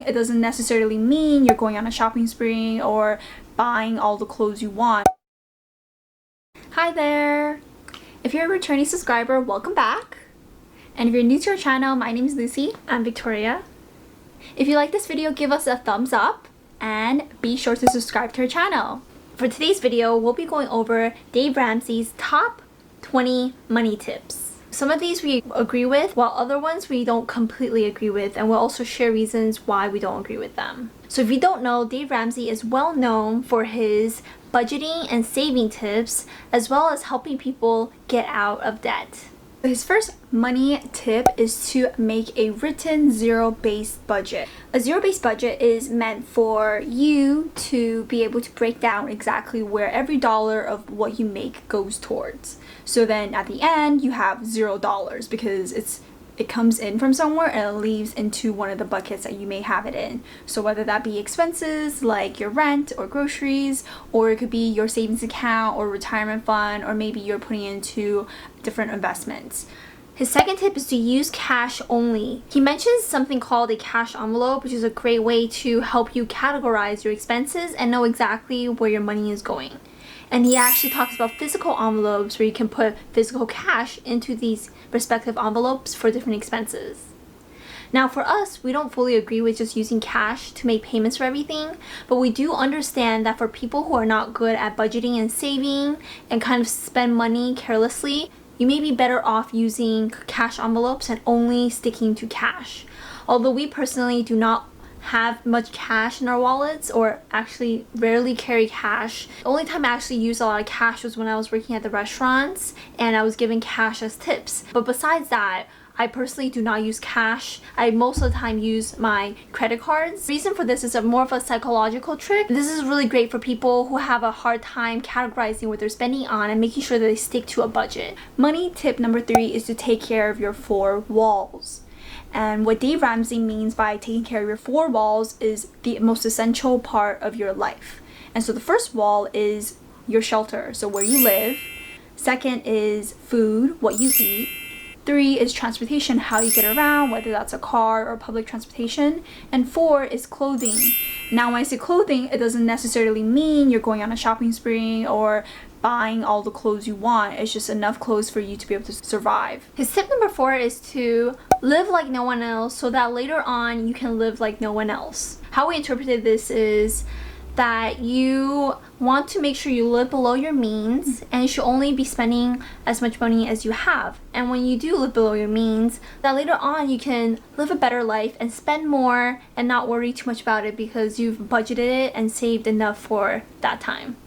it doesn't necessarily mean you're going on a shopping spree or buying all the clothes you want. Hi there! If you're a returning subscriber, welcome back. And if you're new to our channel, my name is Lucy. I'm Victoria. If you like this video, give us a thumbs up and be sure to subscribe to our channel. For today's video, we'll be going over Dave Ramsey's top 20 money tips. Some of these we agree with, while other ones we don't completely agree with, and we'll also share reasons why we don't agree with them. So if you don't know, Dave Ramsey is well known for his budgeting and saving tips, as well as helping people get out of debt. His first money tip is to make a written zero-based budget. A zero-based budget is meant for you to be able to break down exactly where every dollar of what you make goes towards. So then at the end you have $0 because it comes in from somewhere and it leaves into one of the buckets that you may have it in. So whether that be expenses like your rent or groceries, or it could be your savings account or retirement fund, or maybe you're putting into different investments. His second tip is to use cash only. He mentions something called a cash envelope, which is a great way to help you categorize your expenses and know exactly where your money is going. And he actually talks about physical envelopes where you can put physical cash into these respective envelopes for different expenses. Now for us, we don't fully agree with just using cash to make payments for everything, but we do understand that for people who are not good at budgeting and saving and kind of spend money carelessly, you may be better off using cash envelopes and only sticking to cash. Although we personally do not have much cash in our wallets, or actually rarely carry cash. The only time I actually used a lot of cash was when I was working at the restaurants and I was given cash as tips. But besides that, I personally do not use cash. I most of the time use my credit cards. The reason for this is more of a psychological trick. This is really great for people who have a hard time categorizing what they're spending on and making sure that they stick to a budget. Money tip number 3 is to take care of your 4 walls. And what Dave Ramsey means by taking care of your 4 walls is the most essential part of your life. And so the first wall is your shelter, so where you live. Second is food, what you eat. 3 is transportation, how you get around, whether that's a car or public transportation. And 4 is clothing. Now when I say clothing, it doesn't necessarily mean you're going on a shopping spree or buying all the clothes you want. It's just enough clothes for you to be able to survive. His tip number 4 is to live like no one else so that later on you can live like no one else. How we interpreted this is that you want to make sure you live below your means and you should only be spending as much money as you have. And when you do live below your means, that later on you can live a better life and spend more and not worry too much about it because you've budgeted it and saved enough for that time.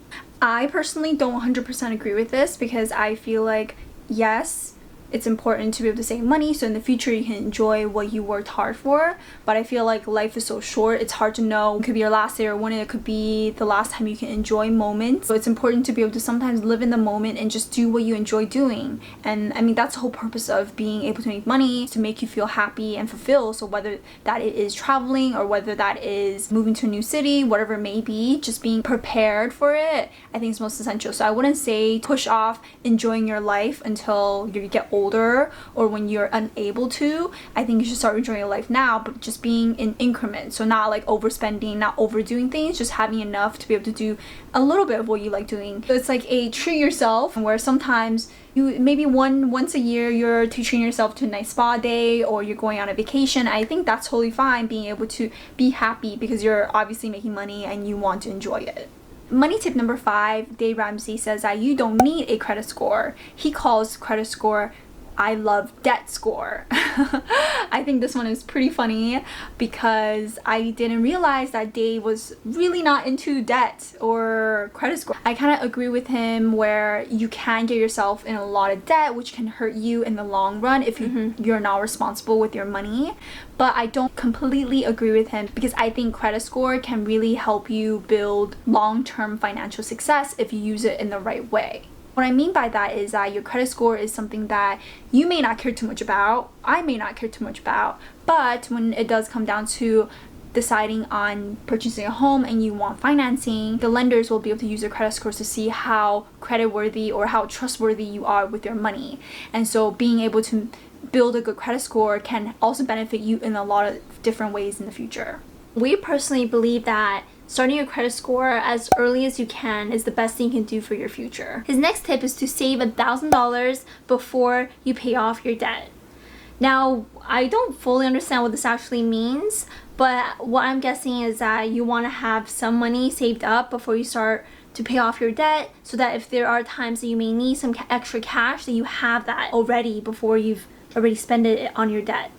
I personally don't 100% agree with this because I feel like, yes, it's important to be able to save money so in the future you can enjoy what you worked hard for, but I feel like life is so short, it's hard to know. It could be your last day or when it could be the last time you can enjoy moments. So it's important to be able to sometimes live in the moment and just do what you enjoy doing. And I mean, that's the whole purpose of being able to make money, to make you feel happy and fulfilled. So whether that it is traveling or whether that is moving to a new city, whatever it may be, just being prepared for it, I think is most essential. So I wouldn't say push off enjoying your life until you get older or when you're unable to. I think you should start enjoying your life now, but just being in increments. So not like overspending, not overdoing things, just having enough to be able to do a little bit of what you like doing. So it's like a treat yourself, where sometimes you maybe once a year you're treating yourself to a nice spa day or you're going on a vacation. I think that's totally fine, being able to be happy because you're obviously making money and you want to enjoy it. Money tip number 5, Dave Ramsey says that you don't need a credit score. He calls credit score I love debt score. I think this one is pretty funny because I didn't realize that Dave was really not into debt or credit score. I kind of agree with him where you can get yourself in a lot of debt, which can hurt you in the long run if you're not responsible with your money. But I don't completely agree with him because I think credit score can really help you build long-term financial success if you use it in the right way. What I mean by that is that your credit score is something that you may not care too much about, I may not care too much about, but when it does come down to deciding on purchasing a home and you want financing, the lenders will be able to use your credit scores to see how creditworthy or how trustworthy you are with your money. And so being able to build a good credit score can also benefit you in a lot of different ways in the future. We personally believe that starting your credit score as early as you can is the best thing you can do for your future. His next tip is to save $1,000 before you pay off your debt. Now, I don't fully understand what this actually means, but what I'm guessing is that you want to have some money saved up before you start to pay off your debt, so that if there are times that you may need some extra cash, that you have that already before you've already spent it on your debt.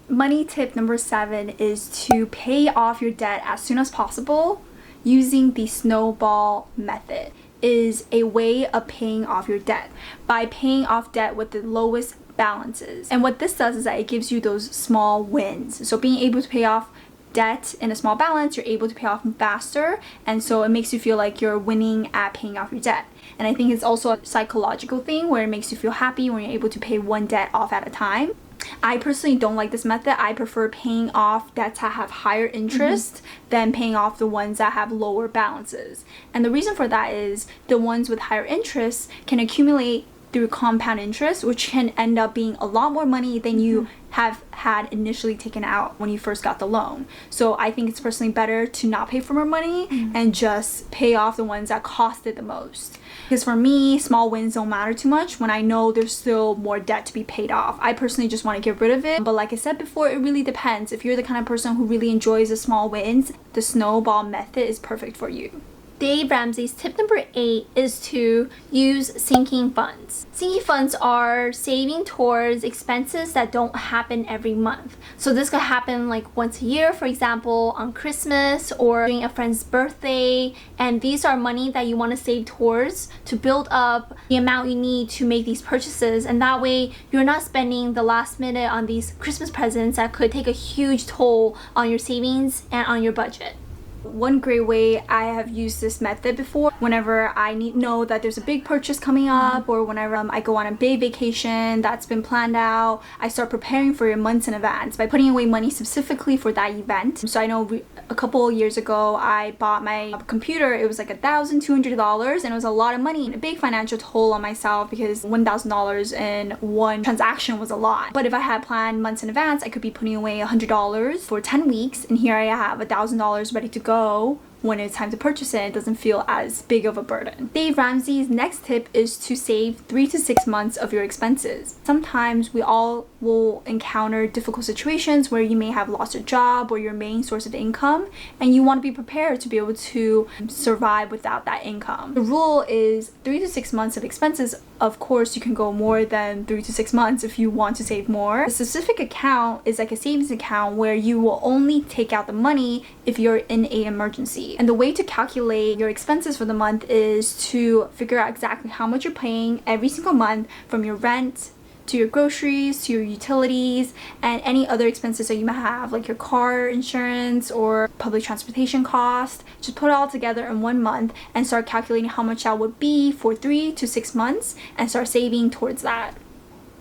Money tip number 7 is to pay off your debt as soon as possible using the snowball method. Is a way of paying off your debt by paying off debt with the lowest balances. And what this does is that it gives you those small wins. So being able to pay off debt in a small balance, you're able to pay off faster, and so it makes you feel like you're winning at paying off your debt. And I think it's also a psychological thing where it makes you feel happy when you're able to pay one debt off at a time. I personally don't like this method. I prefer paying off debts that have higher interest than paying off the ones that have lower balances. And the reason for that is the ones with higher interest can accumulate through compound interest, which can end up being a lot more money than you have had initially taken out when you first got the loan. So I think it's personally better to not pay for more money and just pay off the ones that costed the most. Because for me, small wins don't matter too much when I know there's still more debt to be paid off. I personally just want to get rid of it. But like I said before, it really depends. If you're the kind of person who really enjoys the small wins, the snowball method is perfect for you. Dave Ramsey's tip number 8 is to use sinking funds. Sinking funds are saving towards expenses that don't happen every month. So this could happen like once a year, for example, on Christmas or during a friend's birthday. And these are money that you want to save towards to build up the amount you need to make these purchases. And that way you're not spending the last minute on these Christmas presents that could take a huge toll on your savings and on your budget. One great way I have used this method before, whenever I know that there's a big purchase coming up, or whenever I go on a big vacation that's been planned out, I start preparing for it months in advance by putting away money specifically for that event. So I know a couple of years ago I bought my computer. It was like $1,200 and it was a lot of money and a big financial toll on myself because $1,000 in one transaction was a lot. But if I had planned months in advance, I could be putting away $100 for 10 weeks, and here I have $1,000 ready to go when it's time to purchase it. It doesn't feel as big of a burden. Dave Ramsey's next tip is to save 3 to 6 months of your expenses. Sometimes we all will encounter difficult situations where you may have lost your job or your main source of income, and you want to be prepared to be able to survive without that income. The rule is 3 to 6 months of expenses. Of course, you can go more than 3 to 6 months if you want to save more. A specific account is like a savings account where you will only take out the money if you're in an emergency. And the way to calculate your expenses for the month is to figure out exactly how much you're paying every single month, from your rent to your groceries to your utilities and any other expenses that you might have, like your car insurance or public transportation cost. Just put it all together in one month and start calculating how much that would be for 3 to 6 months and start saving towards that.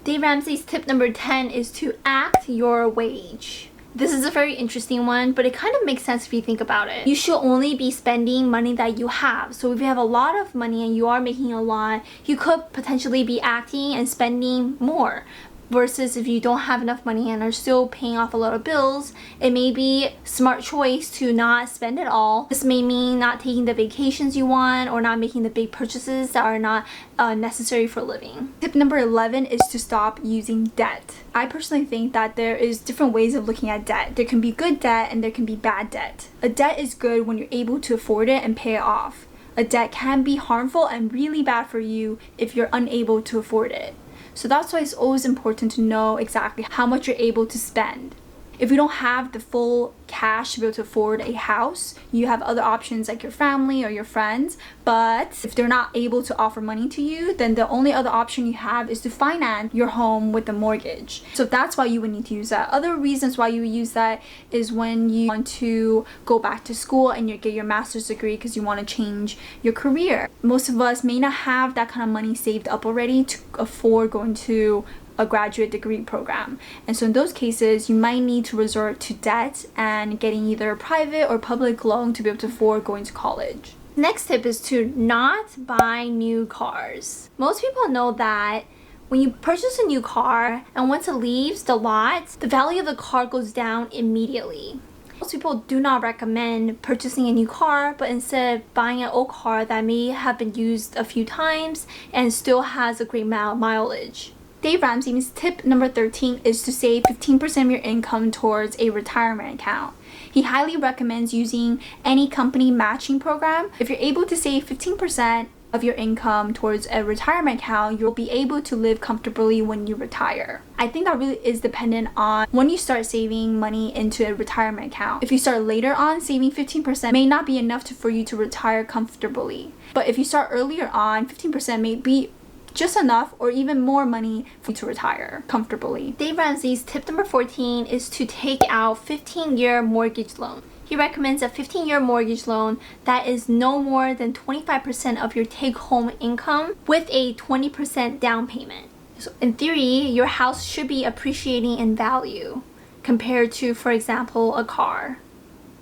Dave Ramsey's tip number 10 is to act your wage. This is a very interesting one, but it kind of makes sense if you think about it. You should only be spending money that you have. So if you have a lot of money and you are making a lot, you could potentially be acting and spending more. Versus if you don't have enough money and are still paying off a lot of bills, it may be a smart choice to not spend it all. This may mean not taking the vacations you want or not making the big purchases that are not necessary for living. Tip number 11 is to stop using debt. I personally think that there is different ways of looking at debt. There can be good debt and there can be bad debt. A debt is good when you're able to afford it and pay it off. A debt can be harmful and really bad for you if you're unable to afford it. So that's why it's always important to know exactly how much you're able to spend. If you don't have the full cash to be able to afford a house, you have other options like your family or your friends. But if they're not able to offer money to you, then the only other option you have is to finance your home with a mortgage. So that's why you would need to use that. Other reasons why you would use that is when you want to go back to school and you get your master's degree because you want to change your career. Most of us may not have that kind of money saved up already to afford going to a graduate degree program. And so in those cases, you might need to resort to debt and getting either a private or public loan to be able to afford going to college. Next tip is to not buy new cars. Most people know that when you purchase a new car and once it leaves the lot, the value of the car goes down immediately. Most people do not recommend purchasing a new car, but instead buying an old car that may have been used a few times and still has a great mileage. Dave Ramsey's tip number 13 is to save 15% of your income towards a retirement account. He highly recommends using any company matching program. If you're able to save 15% of your income towards a retirement account, you'll be able to live comfortably when you retire. I think that really is dependent on when you start saving money into a retirement account. If you start later on, saving 15% may not be enough for you to retire comfortably. But if you start earlier on, 15% may be just enough or even more money for you to retire comfortably. Dave Ramsey's tip number 14 is to take out 15-year mortgage loan. He recommends a 15-year mortgage loan that is no more than 25% of your take-home income with a 20% down payment. So in theory, your house should be appreciating in value compared to, for example, a car.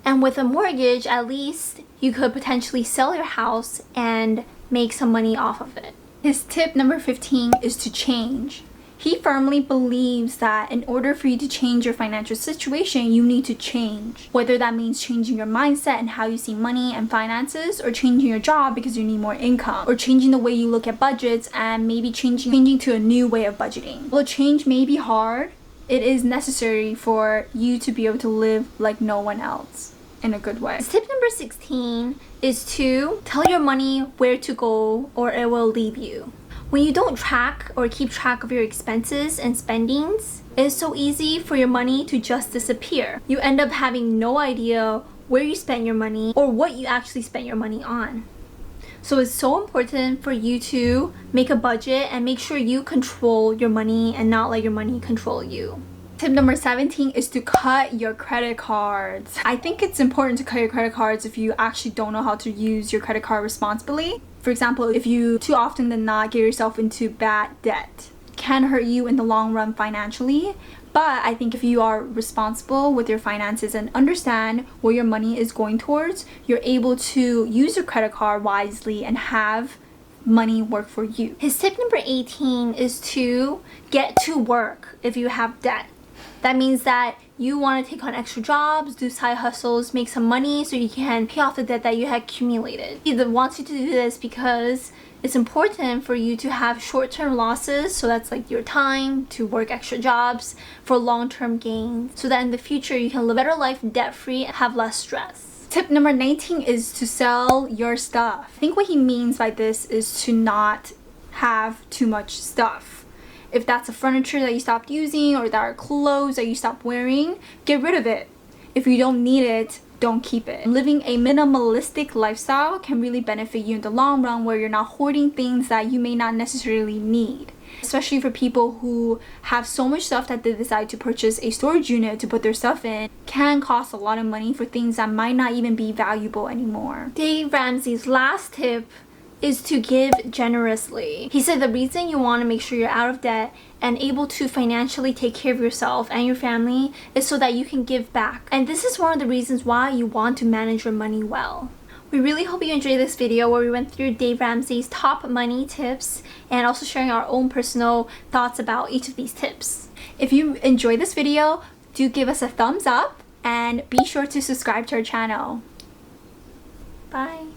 And with a mortgage, at least you could potentially sell your house and make some money off of it. His tip number 15 is to change. He firmly believes that in order for you to change your financial situation, you need to change. Whether that means changing your mindset and how you see money and finances, or changing your job because you need more income, or changing the way you look at budgets and maybe changing to a new way of budgeting. Although change may be hard, it is necessary for you to be able to live like no one else in a good way. Tip number 16 is to tell your money where to go or it will leave you. When you don't track or keep track of your expenses and spendings, it's so easy for your money to just disappear. You end up having no idea where you spend your money or what you actually spent your money on. So it's so important for you to make a budget and make sure you control your money and not let your money control you. Tip number 17 is to cut your credit cards. I think it's important to cut your credit cards if you actually don't know how to use your credit card responsibly. For example, if you too often than not get yourself into bad debt, it can hurt you in the long run financially. But I think if you are responsible with your finances and understand where your money is going towards, you're able to use your credit card wisely and have money work for you. His tip number 18 is to get to work if you have debt. That means that you want to take on extra jobs, do side hustles, make some money so you can pay off the debt that you had accumulated. He wants you to do this because it's important for you to have short-term losses, so that's like your time to work extra jobs for long-term gain, so that in the future you can live a better life debt-free and have less stress. Tip number 19 is to sell your stuff. I think what he means by this is to not have too much stuff. If that's a furniture that you stopped using or that are clothes that you stopped wearing, get rid of it. If you don't need it, don't keep it. Living a minimalistic lifestyle can really benefit you in the long run, where you're not hoarding things that you may not necessarily need. Especially for people who have so much stuff that they decide to purchase a storage unit to put their stuff in, can cost a lot of money for things that might not even be valuable anymore. Dave Ramsey's last tip is to give generously. He said the reason you want to make sure you're out of debt and able to financially take care of yourself and your family is so that you can give back. And this is one of the reasons why you want to manage your money well. We really hope you enjoyed this video where we went through Dave Ramsey's top money tips and also sharing our own personal thoughts about each of these tips. If you enjoyed this video, do give us a thumbs up and be sure to subscribe to our channel. Bye.